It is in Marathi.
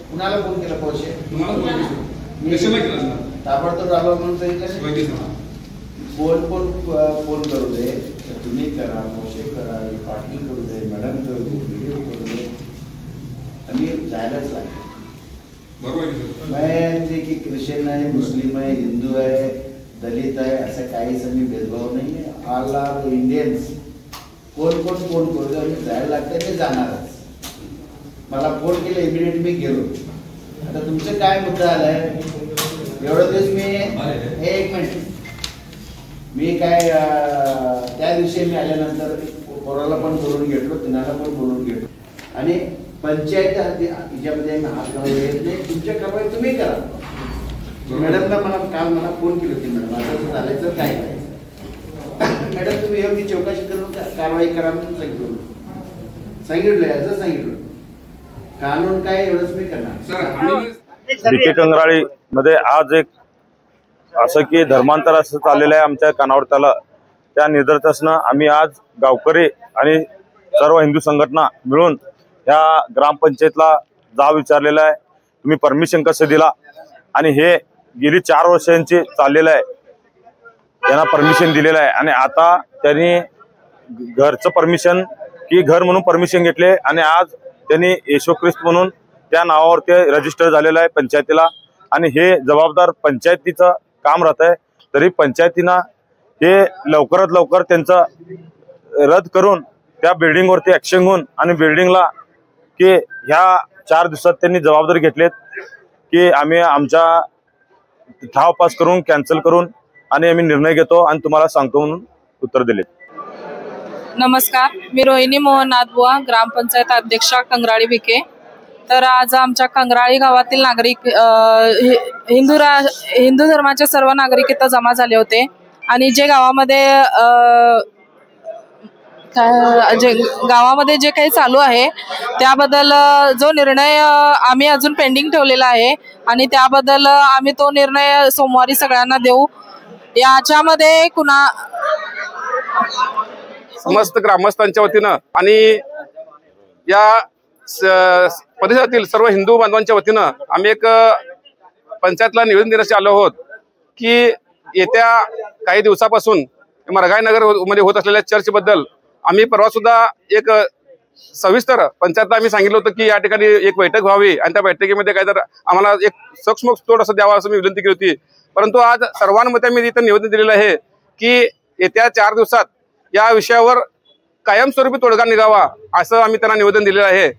कुणाला फोन केला पैसे ताबडतोब आलो म्हणून फोन करू दे, तुम्ही करा, मोशे करा, पाटील करू दे, मॅडम करू दे, व्हिडिओ करू दे, आम्ही जायलाच लागेल. मैं की ख्रिश्चन आहे, मुस्लिम आहे, हिंदू आहे, दलित आहे, असं काहीच आम्ही भेदभाव नाही आहे. All are Indians. कोण करू दे, आम्ही जायला लागतं ते जाणारच. मला फोन केलं, इमिडिएट मी गेलो. आता तुमचं काय मुद्दा आलाय? एवढं दिवस मी एक मिनिट मी काय त्या दिवशी मी आल्यानंतर पोराला पण बोलून घेतलो, तिनाला पण बोलून घेतलो आणि पंचायत याच्यामध्ये हात घालून येत नाही. तुमच्या कारवाई तुम्ही करा. मॅडमला काल मला फोन केली होती, मॅडम असं झालं तर काय करायचं? मॅडम तुम्ही योग्य चौकशी करून कारवाई करा म्हणून सांगितलं असं सांगितलं. कानून काय एवढंच मी करणार. डीके कंगराळी मध्ये आज एक असं की धर्मांतर असं चाललेलं आहे आमच्या कानावर त्याला. त्या निदर्शनास आम्ही आज गावकरी आणि सर्व हिंदू संघटना मिळून या ग्रामपंचायतला जाब विचारलेला आहे, तुम्ही परमिशन कसं दिला आणि हे गेली 4 वर्षांची चाललेलं आहे. त्यांना परमिशन दिलेलं आहे आणि आता त्यांनी घरचं परमिशन की घर म्हणून परमिशन घेतले आणि आज त्यांनी येशू ख्रिस्त म्हणून त्या नावावर ते रजिस्टर झालेलं आहे पंचायतीला आणि हे जबाबदार पंचायतीचं काम राहत आहे. तरी पंचायतीनं हे लवकरात लवकर त्यांचं रद्द करून त्या बिल्डिंगवरती ऍक्शन घेऊन आणि बिल्डिंगला की ह्या 4 दिवसात त्यांनी जबाबदारी घेतलेत की आम्ही आमच्या ठाव पास करून कॅन्सल करून आणि आम्ही निर्णय घेतो आणि तुम्हाला सांगतो म्हणून उत्तर दिले. नमस्कार, मी रोहिणी मोहन नाथबुवा, ग्रामपंचायत अध्यक्षा कंगराळी भिके. तर आज आमच्या कंगराळी गावातील नागरिक हिंदू धर्माचे सर्व नागरिक इथं जमा झाले होते आणि जे गावामध्ये जे काही चालू आहे त्याबद्दल जो निर्णय आम्ही अजून पेंडिंग ठेवलेला आहे आणि त्याबद्दल आम्ही तो निर्णय सोमवारी सगळ्यांना देऊ. याच्यामध्ये समस्त ग्रामस्थांच्या वतीनं आणि या परिसरातील सर्व हिंदू बांधवांच्या वतीनं आम्ही एक पंचायतला निवेदन देण्यासाठी आलो आहोत की येत्या काही दिवसापासून मरघाई नगर मध्ये होत असलेल्या चर्चबद्दल आम्ही परवा सुद्धा एक सविस्तर पंचायतला आम्ही सांगितलं होतं की या ठिकाणी एक बैठक व्हावी आणि त्या बैठकीमध्ये काय तर आम्हाला एक सूक्ष्म तोड असं द्यावा असं मी विनंती केली होती. परंतु आज सर्वांमध्ये मी इथं निवेदन दिलेलं आहे की येत्या 4 दिवसात या विषयावर कायमस्वरूपी तोडगा निघावा असं आम्ही त्यांना निवेदन दिलेलं आहे.